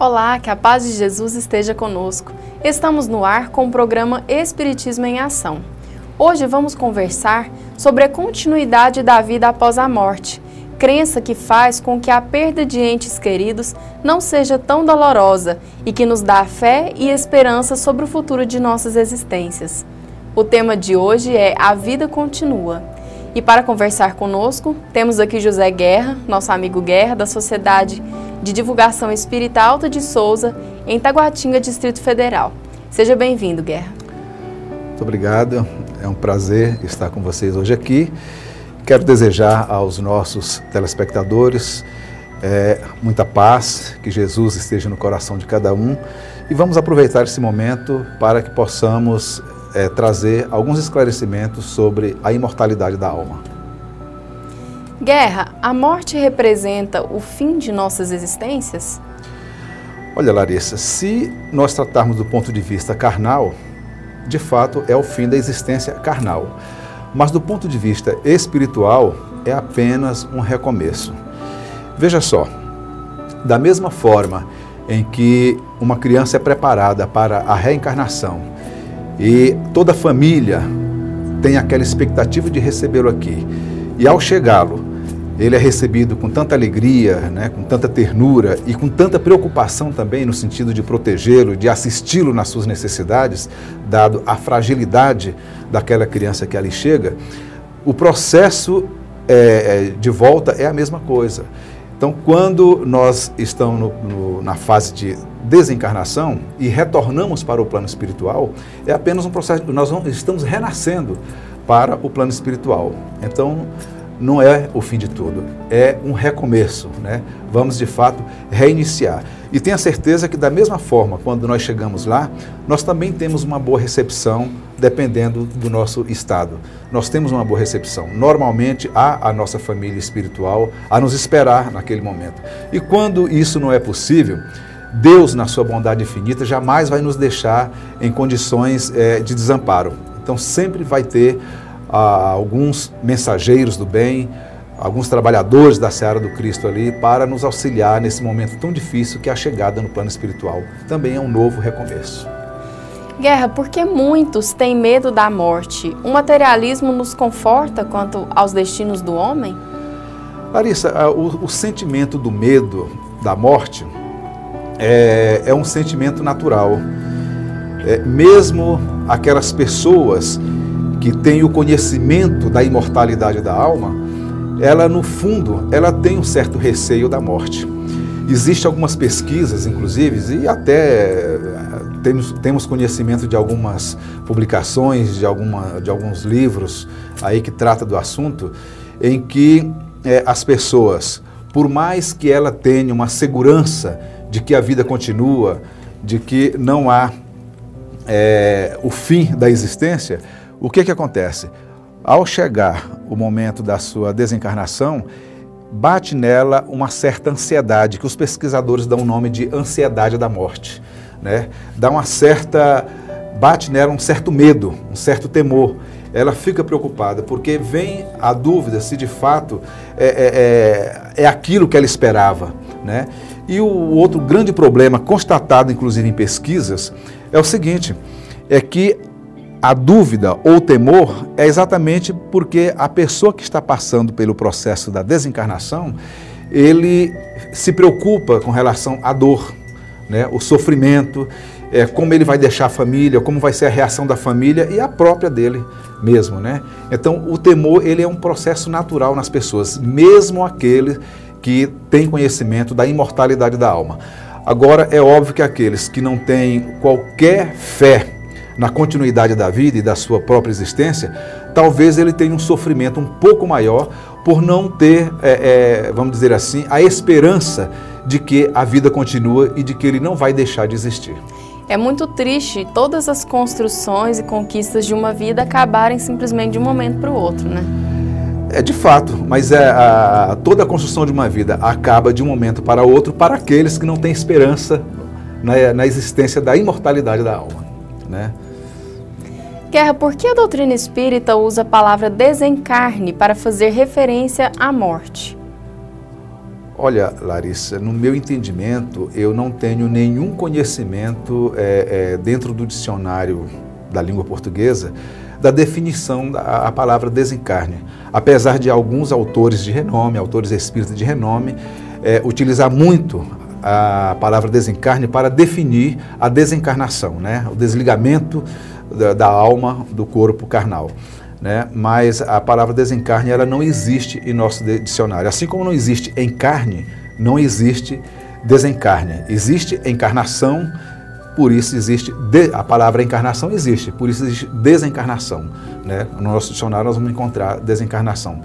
Olá, que a paz de Jesus esteja conosco. Estamos no ar com o programa Espiritismo em Ação. Hoje vamos conversar sobre a continuidade da vida após a morte, crença que faz com que a perda de entes queridos não seja tão dolorosa e que nos dá fé e esperança sobre o futuro de nossas existências. O tema de hoje é A Vida Continua. E para conversar conosco, temos aqui José Guerra, nosso amigo Guerra, da Sociedade de Divulgação Espírita Alta de Souza, em Taguatinga, Distrito Federal. Seja bem-vindo, Guerra. Muito obrigado, é um prazer estar com vocês hoje aqui. Quero desejar aos nossos telespectadores muita paz, que Jesus esteja no coração de cada um, e vamos aproveitar esse momento para que possamos trazer alguns esclarecimentos sobre a imortalidade da alma. Guerra, a morte representa o fim de nossas existências? Olha, Larissa, se nós tratarmos do ponto de vista carnal, de fato é o fim da existência carnal. Mas do ponto de vista espiritual, é apenas um recomeço. Veja só, da mesma forma em que uma criança é preparada para a reencarnação e toda a família tem aquela expectativa de recebê-lo aqui, e ao chegá-lo, ele é recebido com tanta alegria, com tanta ternura e com tanta preocupação também no sentido de protegê-lo, de assisti-lo nas suas necessidades, dado a fragilidade daquela criança que ali chega, o processo de volta é a mesma coisa. Então, quando nós estamos na fase de desencarnação e retornamos para o plano espiritual, é apenas um processo, nós estamos renascendo para o plano espiritual. Então, não é o fim de tudo, é um recomeço, Vamos, de fato, reiniciar. E tenha certeza que, da mesma forma, quando nós chegamos lá, nós também temos uma boa recepção, dependendo do nosso estado. Nós temos uma boa recepção. Normalmente, há a nossa família espiritual a nos esperar naquele momento. E quando isso não é possível, Deus, na sua bondade infinita, jamais vai nos deixar em condições de desamparo. Então, sempre vai ter alguns mensageiros do bem, alguns trabalhadores da seara do Cristo ali para nos auxiliar nesse momento tão difícil que é a chegada no plano espiritual. Também é um novo recomeço. Guerra, por que muitos têm medo da morte? O materialismo nos conforta quanto aos destinos do homem? Larissa, o sentimento do medo da morte é um sentimento natural. Mesmo aquelas pessoas que têm o conhecimento da imortalidade da alma, ela, no fundo, ela tem um certo receio da morte. Existem algumas pesquisas, inclusive, e até temos conhecimento de algumas publicações, de alguns livros aí que tratam do assunto, em que as pessoas, por mais que ela tenha uma segurança de que a vida continua, de que não há o fim da existência, o que acontece? Ao chegar o momento da sua desencarnação, bate nela uma certa ansiedade, que os pesquisadores dão o nome de ansiedade da morte. Bate nela um certo medo, um certo temor. Ela fica preocupada, porque vem a dúvida se de fato é aquilo que ela esperava. E o outro grande problema, constatado inclusive em pesquisas, é o seguinte, é que a dúvida ou o temor é exatamente porque a pessoa que está passando pelo processo da desencarnação, ele se preocupa com relação à dor, o sofrimento, como ele vai deixar a família, como vai ser a reação da família e a própria dele mesmo. Então, o temor ele é um processo natural nas pessoas, mesmo aqueles que têm conhecimento da imortalidade da alma. Agora, é óbvio que aqueles que não têm qualquer fé na continuidade da vida e da sua própria existência, talvez ele tenha um sofrimento um pouco maior por não ter, vamos dizer assim, a esperança de que a vida continua e de que ele não vai deixar de existir. É muito triste todas as construções e conquistas de uma vida acabarem simplesmente de um momento para o outro, É de fato, mas toda a construção de uma vida acaba de um momento para outro para aqueles que não têm esperança na existência da imortalidade da alma. Guerra, por que a doutrina espírita usa a palavra desencarne para fazer referência à morte? Olha, Larissa, no meu entendimento, eu não tenho nenhum conhecimento dentro do dicionário da língua portuguesa da definição da palavra desencarne. Apesar de alguns autores de renome, autores espíritas de renome, utilizar muito a palavra desencarne para definir a desencarnação, né? O desligamento da alma do corpo carnal. Né? Mas a palavra desencarne ela não existe em nosso dicionário. Assim como não existe encarne, não existe desencarne. Existe encarnação, por isso existe, a palavra encarnação existe, por isso existe desencarnação. Né? No nosso dicionário nós vamos encontrar desencarnação.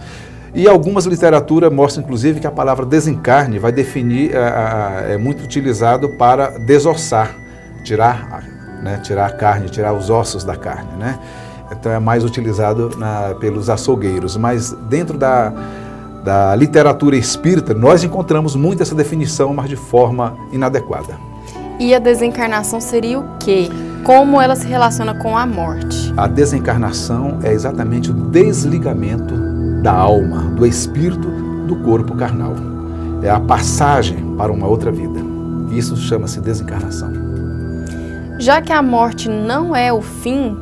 E algumas literaturas mostram, inclusive, que a palavra desencarne vai definir, é muito utilizado para desossar, tirar a carne, tirar os ossos da carne, né? Então é mais utilizado pelos açougueiros, mas dentro da literatura espírita nós encontramos muito essa definição, mas de forma inadequada. E a desencarnação seria o quê? Como ela se relaciona com a morte? A desencarnação é exatamente o desligamento da alma, do espírito, do corpo carnal. É a passagem para uma outra vida. Isso chama-se desencarnação. Já que a morte não é o fim,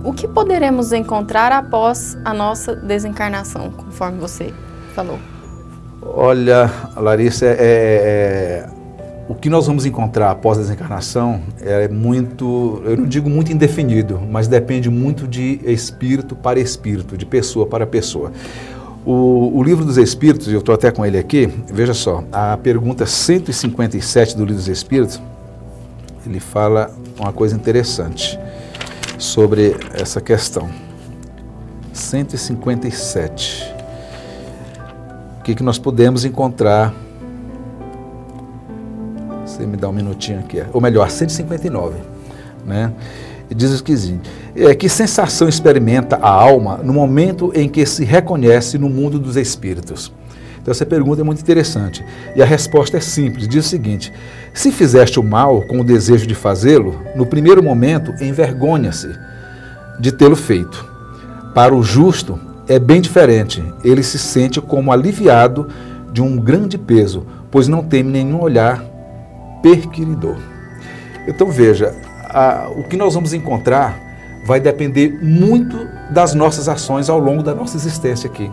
o que poderemos encontrar após a nossa desencarnação, conforme você falou? Olha, Larissa, o que nós vamos encontrar após a desencarnação é muito, eu não digo muito indefinido, mas depende muito de espírito para espírito, de pessoa para pessoa. O Livro dos Espíritos, eu estou até com ele aqui, veja só, a pergunta 157 do Livro dos Espíritos, ele fala uma coisa interessante sobre essa questão. 157. O que nós podemos encontrar? Você me dá um minutinho aqui. Ou melhor, 159. Né? E diz o seguinte: que sensação experimenta a alma no momento em que se reconhece no mundo dos espíritos? Então essa pergunta é muito interessante. E a resposta é simples, diz o seguinte: se fizeste o mal com o desejo de fazê-lo, no primeiro momento envergonha-se de tê-lo feito. Para o justo é bem diferente, ele se sente como aliviado de um grande peso, pois não teme nenhum olhar perquiridor. Então veja, o que nós vamos encontrar vai depender muito das nossas ações ao longo da nossa existência aqui,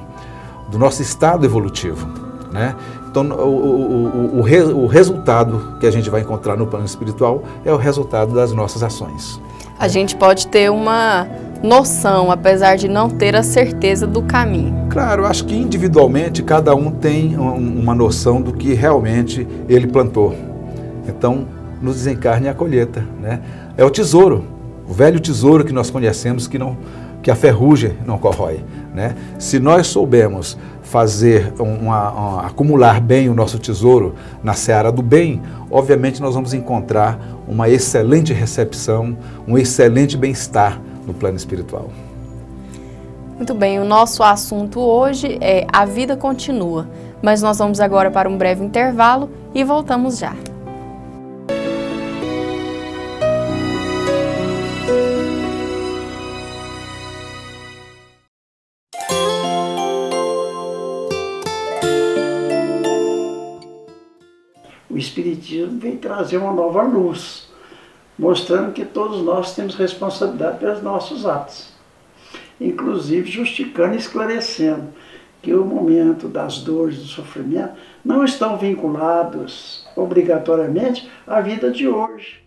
do nosso estado evolutivo, né? Então, o resultado que a gente vai encontrar no plano espiritual é o resultado das nossas ações. A gente pode ter uma noção, apesar de não ter a certeza do caminho. Claro, acho que individualmente cada um tem uma noção do que realmente ele plantou. Então, no desencarne é a colheita, né? É o tesouro, o velho tesouro que nós conhecemos que a ferrugem não corrói, né? Se nós soubermos fazer acumular bem o nosso tesouro na seara do bem, obviamente nós vamos encontrar uma excelente recepção, um excelente bem-estar no plano espiritual. Muito bem, o nosso assunto hoje é A Vida Continua, mas nós vamos agora para um breve intervalo e voltamos já. O Espiritismo vem trazer uma nova luz, mostrando que todos nós temos responsabilidade pelos nossos atos, inclusive justificando e esclarecendo que o momento das dores, do sofrimento, não estão vinculados obrigatoriamente à vida de hoje.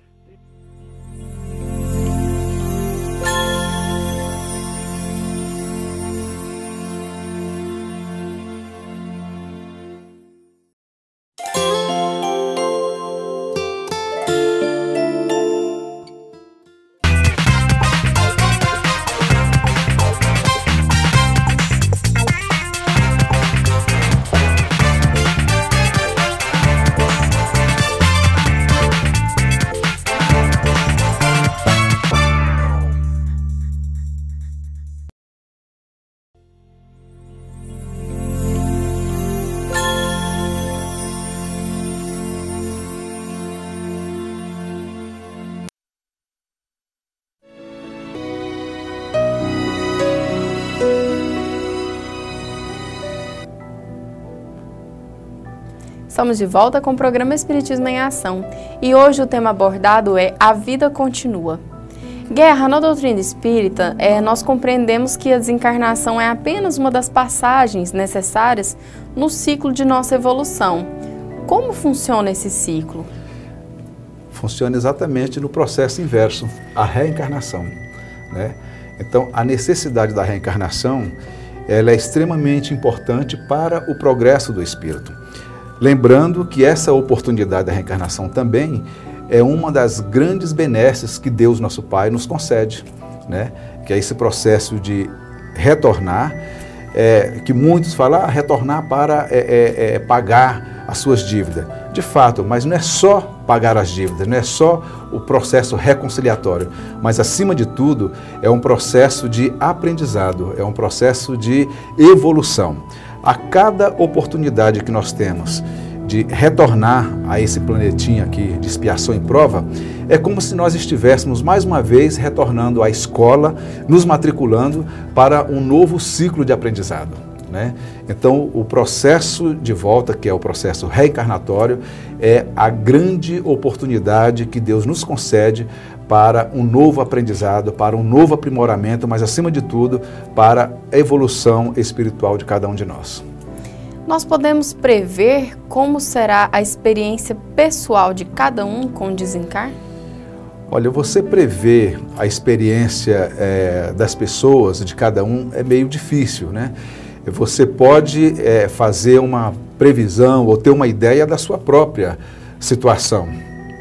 Estamos de volta com o programa Espiritismo em Ação e hoje o tema abordado é A Vida Continua. Guerra, na doutrina espírita, nós compreendemos que a desencarnação é apenas uma das passagens necessárias no ciclo de nossa evolução. Como funciona esse ciclo? Funciona exatamente no processo inverso, a reencarnação, né? Então, a necessidade da reencarnação, ela é extremamente importante para o progresso do espírito. Lembrando que essa oportunidade da reencarnação também é uma das grandes benesses que Deus, nosso Pai, nos concede, né? Que é esse processo de retornar, que muitos falam, retornar para pagar as suas dívidas. De fato, mas não é só pagar as dívidas, não é só o processo reconciliatório, mas acima de tudo é um processo de aprendizado, é um processo de evolução. A cada oportunidade que nós temos de retornar a esse planetinha aqui de expiação e prova, é como se nós estivéssemos mais uma vez retornando à escola, nos matriculando para um novo ciclo de aprendizado, né? Então, o processo de volta, que é o processo reencarnatório, é a grande oportunidade que Deus nos concede para um novo aprendizado, para um novo aprimoramento, mas acima de tudo, para a evolução espiritual de cada um de nós. Nós podemos prever como será a experiência pessoal de cada um com o desencarne? Olha, você prever a experiência das pessoas, de cada um, é meio difícil, né? Você pode fazer uma previsão ou ter uma ideia da sua própria situação,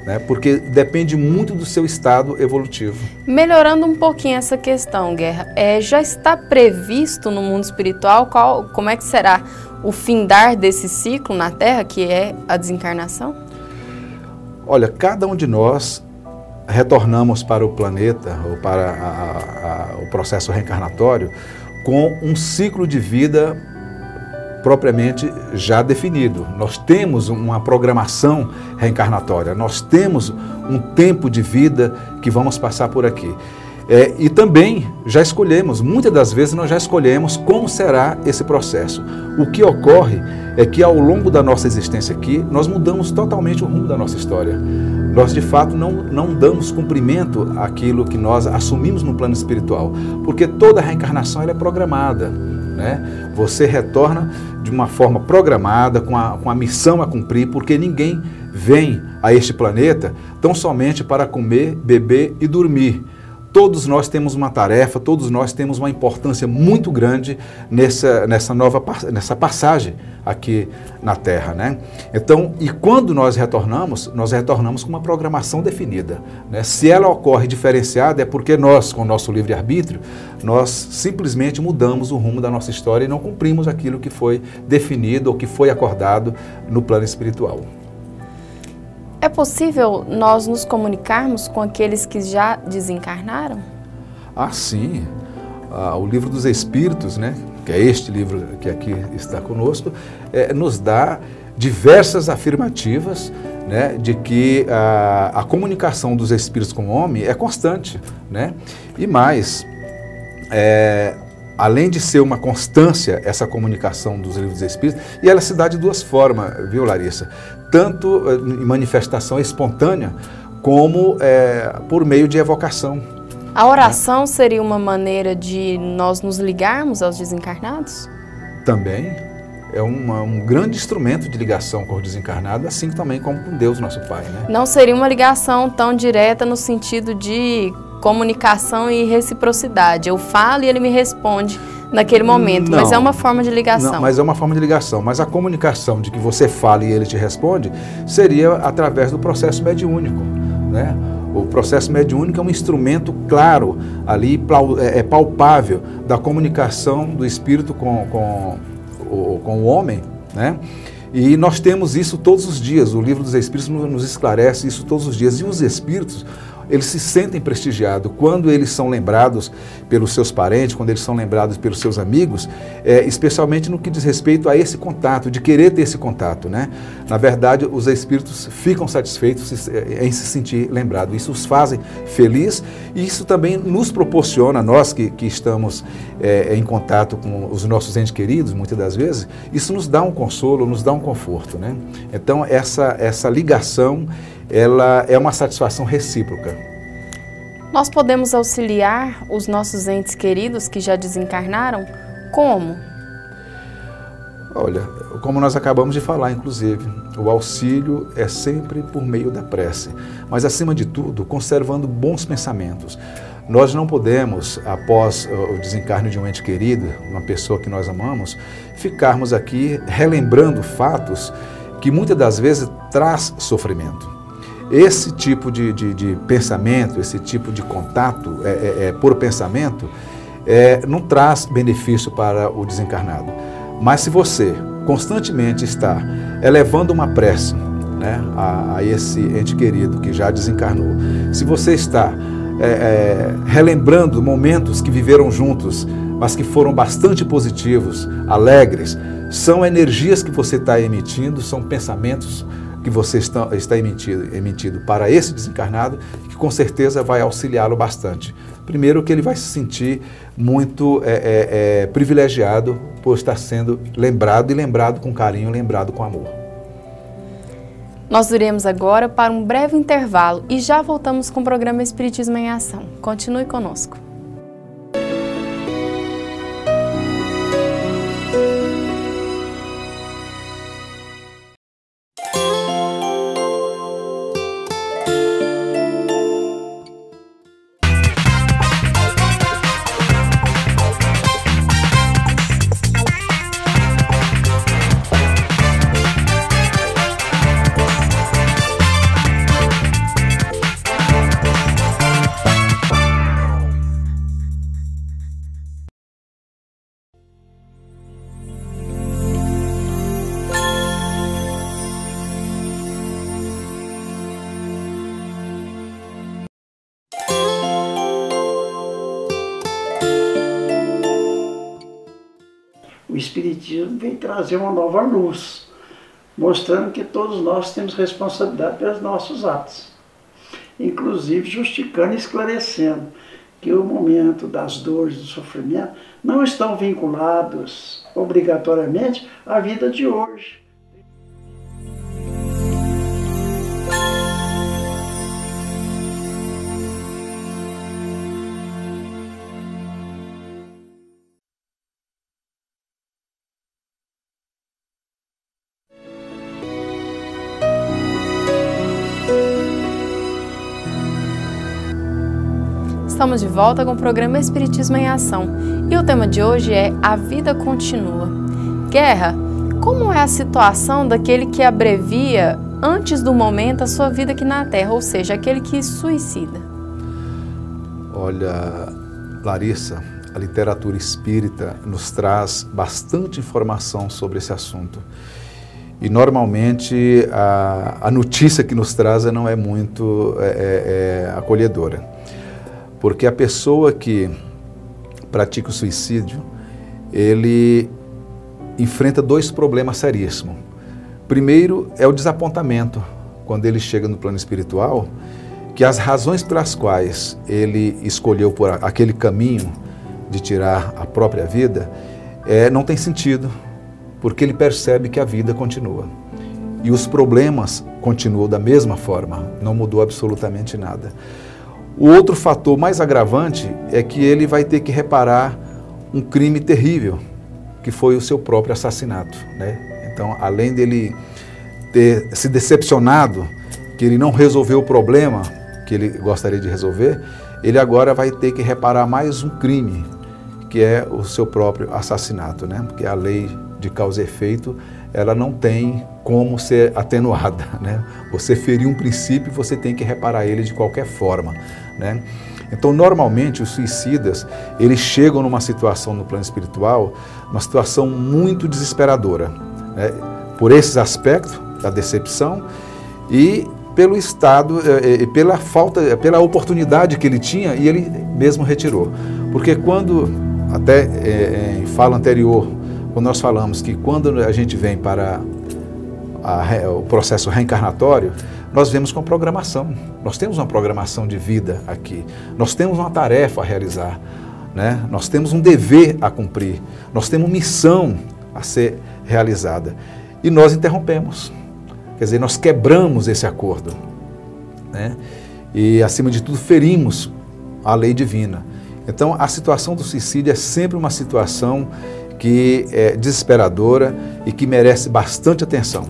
né? Porque depende muito do seu estado evolutivo. Melhorando um pouquinho essa questão, Guerra, já está previsto no mundo espiritual como é que será o findar desse ciclo na Terra, que é a desencarnação? Olha, cada um de nós retornamos para o planeta ou para o processo reencarnatório com um ciclo de vida propriamente já definido. Nós temos uma programação reencarnatória, nós temos um tempo de vida que vamos passar por aqui. E também já escolhemos, muitas das vezes nós já escolhemos como será esse processo. O que ocorre é que ao longo da nossa existência aqui, nós mudamos totalmente o rumo da nossa história. Nós de fato não damos cumprimento àquilo que nós assumimos no plano espiritual, porque toda reencarnação ela é programada, né? Você retorna de uma forma programada, com a missão a cumprir, porque ninguém vem a este planeta tão somente para comer, beber e dormir. Todos nós temos uma tarefa, todos nós temos uma importância muito grande nessa passagem aqui na Terra, né? Então, e quando nós retornamos com uma programação definida, né? Se ela ocorre diferenciada é porque nós, com o nosso livre-arbítrio, nós simplesmente mudamos o rumo da nossa história e não cumprimos aquilo que foi definido ou que foi acordado no plano espiritual. É possível nós nos comunicarmos com aqueles que já desencarnaram? Ah, sim. O Livro dos Espíritos, né, que é este livro que aqui está conosco, nos dá diversas afirmativas, né, de que a comunicação dos espíritos com o homem é constante, né? E mais, além de ser uma constância essa comunicação dos livros dos espíritos, e ela se dá de duas formas, viu, Larissa? Tanto em manifestação espontânea, como por meio de evocação. A oração seria uma maneira de nós nos ligarmos aos desencarnados? Também é um grande instrumento de ligação com o desencarnado, assim também como com Deus, nosso Pai, né? Não seria uma ligação tão direta no sentido de comunicação e reciprocidade. Eu falo e ele me responde naquele momento, mas é uma forma de ligação. Não, mas é uma forma de ligação. Mas a comunicação de que você fala e ele te responde seria através do processo mediúnico, né? O processo mediúnico é um instrumento claro, ali palpável, da comunicação do espírito com o homem, né? E nós temos isso todos os dias. O Livro dos Espíritos nos esclarece isso todos os dias. E os espíritos, eles se sentem prestigiados. Quando eles são lembrados pelos seus parentes, quando eles são lembrados pelos seus amigos, especialmente no que diz respeito a esse contato, de querer ter esse contato, né? Na verdade, os espíritos ficam satisfeitos em se sentir lembrados. Isso os faz feliz e isso também nos proporciona, nós que estamos em contato com os nossos entes queridos, muitas das vezes, isso nos dá um consolo, nos dá um conforto, né? Então, essa ligação, ela é uma satisfação recíproca. Nós podemos auxiliar os nossos entes queridos que já desencarnaram? Como? Olha, como nós acabamos de falar, inclusive, o auxílio é sempre por meio da prece, mas acima de tudo, conservando bons pensamentos. Nós não podemos, após o desencarne de um ente querido, uma pessoa que nós amamos, ficarmos aqui relembrando fatos que muitas das vezes traz sofrimento. Esse tipo de pensamento, esse tipo de contato por pensamento, não traz benefício para o desencarnado. Mas se você constantemente está elevando uma prece, né, a esse ente querido que já desencarnou, se você está relembrando momentos que viveram juntos, mas que foram bastante positivos, alegres, são energias que você está emitindo, são pensamentos que você está emitindo para esse desencarnado, que com certeza vai auxiliá-lo bastante. Primeiro que ele vai se sentir muito privilegiado por estar sendo lembrado e lembrado com carinho, lembrado com amor. Nós iremos agora para um breve intervalo e já voltamos com o programa Espiritismo em Ação. Continue conosco. O Espiritismo vem trazer uma nova luz, mostrando que todos nós temos responsabilidade pelos nossos atos, inclusive justificando e esclarecendo que o momento das dores, do sofrimento, não estão vinculados obrigatoriamente à vida de hoje. Estamos de volta com o programa Espiritismo em Ação e o tema de hoje é A Vida Continua. Guerra, como é a situação daquele que abrevia antes do momento a sua vida aqui na Terra, ou seja, aquele que suicida? Olha, Larissa, a literatura espírita nos traz bastante informação sobre esse assunto. E normalmente a notícia que nos traz não é muito acolhedora. Porque a pessoa que pratica o suicídio, ele enfrenta dois problemas seríssimos. Primeiro é o desapontamento, quando ele chega no plano espiritual, que as razões pelas quais ele escolheu por aquele caminho de tirar a própria vida, não tem sentido, porque ele percebe que a vida continua. E os problemas continuam da mesma forma, não mudou absolutamente nada. O outro fator mais agravante é que ele vai ter que reparar um crime terrível, que foi o seu próprio assassinato, né? Então, além dele ter se decepcionado que ele não resolveu o problema que ele gostaria de resolver, ele agora vai ter que reparar mais um crime, que é o seu próprio assassinato, né? Porque a lei de causa e efeito, ela não tem como ser atenuada, né? Você ferir um princípio, você tem que reparar ele de qualquer forma, né? Então, normalmente, os suicidas, eles chegam numa situação no plano espiritual, uma situação muito desesperadora, né? Por esses aspectos da decepção e pelo estado e pela falta, pela oportunidade que ele tinha, e ele mesmo retirou. Porque quando, até em fala anterior, quando nós falamos que quando a gente vem para o processo reencarnatório, nós vemos com programação. Nós temos uma programação de vida aqui. Nós temos uma tarefa a realizar, né? Nós temos um dever a cumprir. Nós temos missão a ser realizada. E nós interrompemos. Quer dizer, nós quebramos esse acordo, né? E, acima de tudo, ferimos a lei divina. Então, a situação do suicídio é sempre uma situação que é desesperadora e que merece bastante atenção.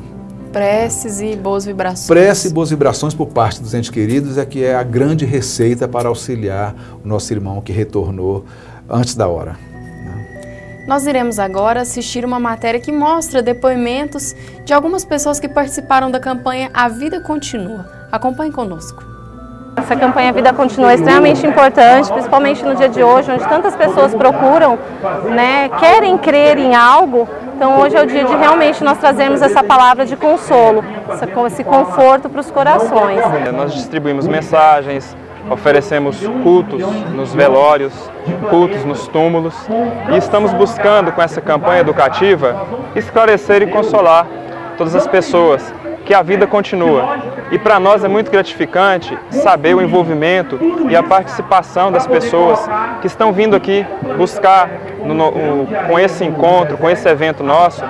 Preces e boas vibrações. Prece e boas vibrações por parte dos entes queridos é que é a grande receita para auxiliar o nosso irmão que retornou antes da hora. Nós iremos agora assistir uma matéria que mostra depoimentos de algumas pessoas que participaram da campanha A Vida Continua. Acompanhe conosco. Essa campanha Vida Continua é extremamente importante, principalmente no dia de hoje, onde tantas pessoas procuram, né, querem crer em algo. Então hoje é o dia de realmente nós trazermos essa palavra de consolo, esse conforto para os corações. Nós distribuímos mensagens, oferecemos cultos nos velórios, cultos nos túmulos, e estamos buscando com essa campanha educativa esclarecer e consolar todas as pessoas que a vida continua. E para nós é muito gratificante saber o envolvimento e a participação das pessoas que estão vindo aqui buscar, com esse encontro, com esse evento nosso,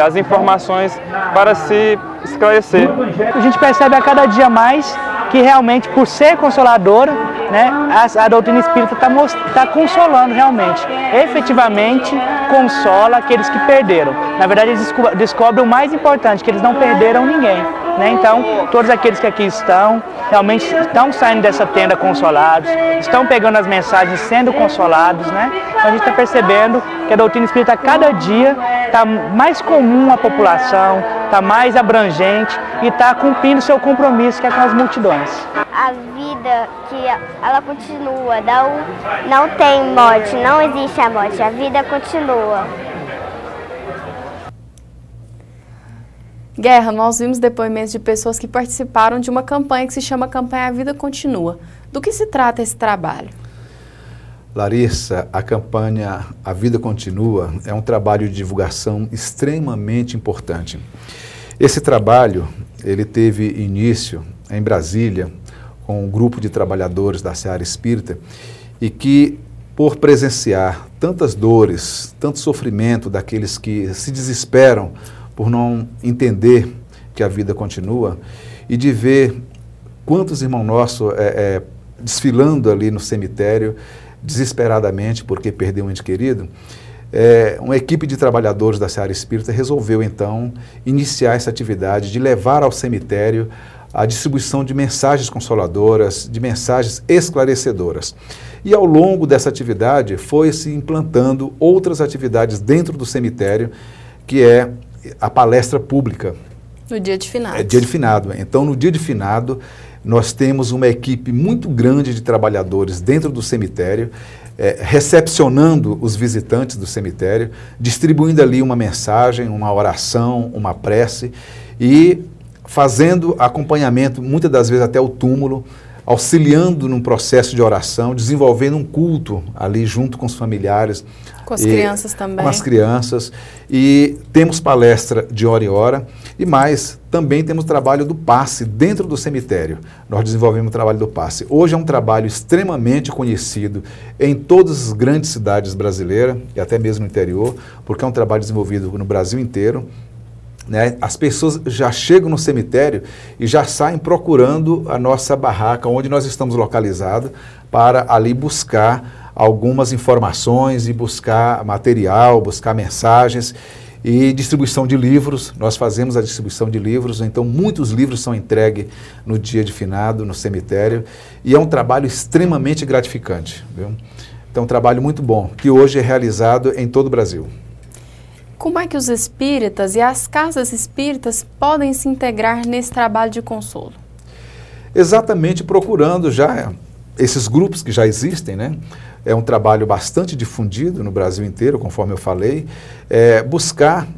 as informações para se esclarecer. A gente percebe a cada dia mais que realmente, por ser consoladora, né, a doutrina espírita está consolando realmente. Efetivamente consola aqueles que perderam. Na verdade, eles descobrem o mais importante, que eles não perderam ninguém. Né? Então, todos aqueles que aqui estão, realmente estão saindo dessa tenda consolados, estão pegando as mensagens sendo consolados. Né? Então, a gente está percebendo que a doutrina espírita, cada dia, está mais comum à população, está mais abrangente e está cumprindo seu compromisso, que é com as multidões. A vida, que ela continua, não tem morte, não existe a morte, a vida continua. Guerra, nós vimos depoimentos de pessoas que participaram de uma campanha que se chama Campanha A Vida Continua. Do que se trata esse trabalho? Larissa, a campanha A Vida Continua é um trabalho de divulgação extremamente importante. Esse trabalho, ele teve início em Brasília, com um grupo de trabalhadores da Seara Espírita, e que, por presenciar tantas dores, tanto sofrimento daqueles que se desesperam por não entender que a vida continua, e de ver quantos irmãos nossos desfilando ali no cemitério, desesperadamente porque perdeu um ente querido, uma equipe de trabalhadores da Seara Espírita resolveu então iniciar essa atividade de levar ao cemitério a distribuição de mensagens consoladoras, de mensagens esclarecedoras. E ao longo dessa atividade foi se implantando outras atividades dentro do cemitério, que é a palestra pública. No dia de finado. Dia de finado. Então, no dia de finado, nós temos uma equipe muito grande de trabalhadores dentro do cemitério, recepcionando os visitantes do cemitério, distribuindo ali uma mensagem, uma oração, uma prece e fazendo acompanhamento, muitas das vezes até o túmulo, auxiliando num processo de oração, desenvolvendo um culto ali junto com os familiares. Com as crianças também. Com as crianças. E temos palestra de hora em hora. E mais, também temos trabalho do passe dentro do cemitério. Nós desenvolvemos o trabalho do passe. Hoje é um trabalho extremamente conhecido em todas as grandes cidades brasileiras, e até mesmo no interior, porque é um trabalho desenvolvido no Brasil inteiro. Né? As pessoas já chegam no cemitério e já saem procurando a nossa barraca, onde nós estamos localizados, para ali buscar algumas informações e buscar material, buscar mensagens e distribuição de livros. Nós fazemos a distribuição de livros, então muitos livros são entregues no dia de finado, no cemitério, e é um trabalho extremamente gratificante. Viu? Então, um trabalho muito bom, que hoje é realizado em todo o Brasil. Como é que os espíritas e as casas espíritas podem se integrar nesse trabalho de consolo? Exatamente procurando já esses grupos que já existem, né? É um trabalho bastante difundido no Brasil inteiro, conforme eu falei, buscar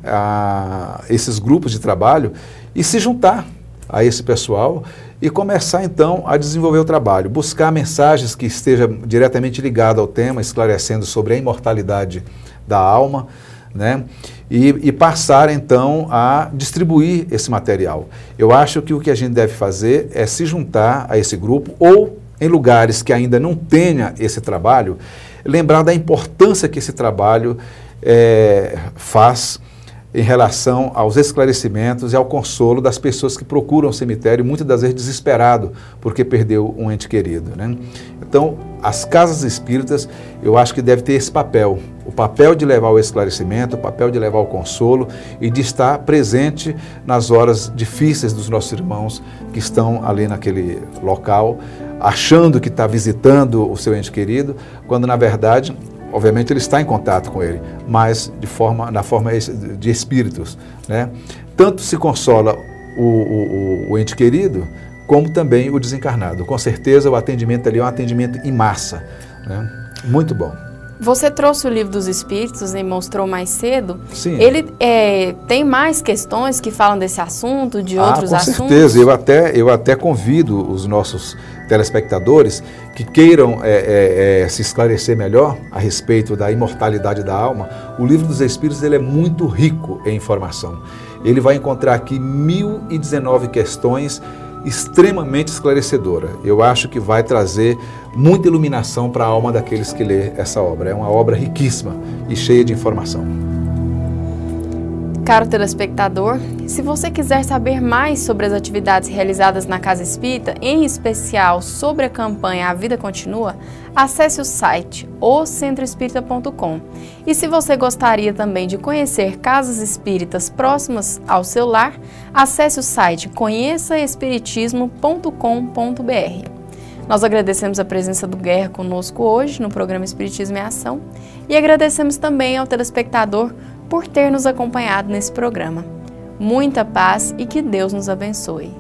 esses grupos de trabalho e se juntar, a esse pessoal e começar então a desenvolver o trabalho, buscar mensagens que estejam diretamente ligadas ao tema, esclarecendo sobre a imortalidade da alma, né? E passar então a distribuir esse material. Eu acho que o que a gente deve fazer é se juntar a esse grupo ou em lugares que ainda não tenha esse trabalho, lembrar da importância que esse trabalho faz em relação aos esclarecimentos e ao consolo das pessoas que procuram o cemitério, muitas das vezes desesperado porque perdeu um ente querido, né? Então, as casas espíritas, eu acho que deve ter esse papel, o papel de levar o esclarecimento, o papel de levar o consolo e de estar presente nas horas difíceis dos nossos irmãos que estão ali naquele local, achando que está visitando o seu ente querido, quando na verdade, obviamente ele está em contato com ele, mas na forma de espíritos, né? Tanto se consola o ente querido, como também o desencarnado. Com certeza o atendimento ali é um atendimento em massa, né? Muito bom. Você trouxe o Livro dos Espíritos e mostrou mais cedo. Sim. Ele tem mais questões que falam desse assunto, de outros assuntos? Com certeza. Eu até convido os nossos telespectadores que queiram se esclarecer melhor a respeito da imortalidade da alma. O Livro dos Espíritos ele é muito rico em informação. Ele vai encontrar aqui 1019 questões extremamente esclarecedora. Eu acho que vai trazer muita iluminação para a alma daqueles que lê essa obra. É uma obra riquíssima e cheia de informação. Caro telespectador, se você quiser saber mais sobre as atividades realizadas na Casa Espírita, em especial sobre a campanha A Vida Continua, acesse o site ocentroespírita.com. E se você gostaria também de conhecer casas espíritas próximas ao seu lar, acesse o site conheçaespiritismo.com.br. Nós agradecemos a presença do Guerra conosco hoje no programa Espiritismo em Ação e agradecemos também ao telespectador por ter nos acompanhado nesse programa. Muita paz e que Deus nos abençoe.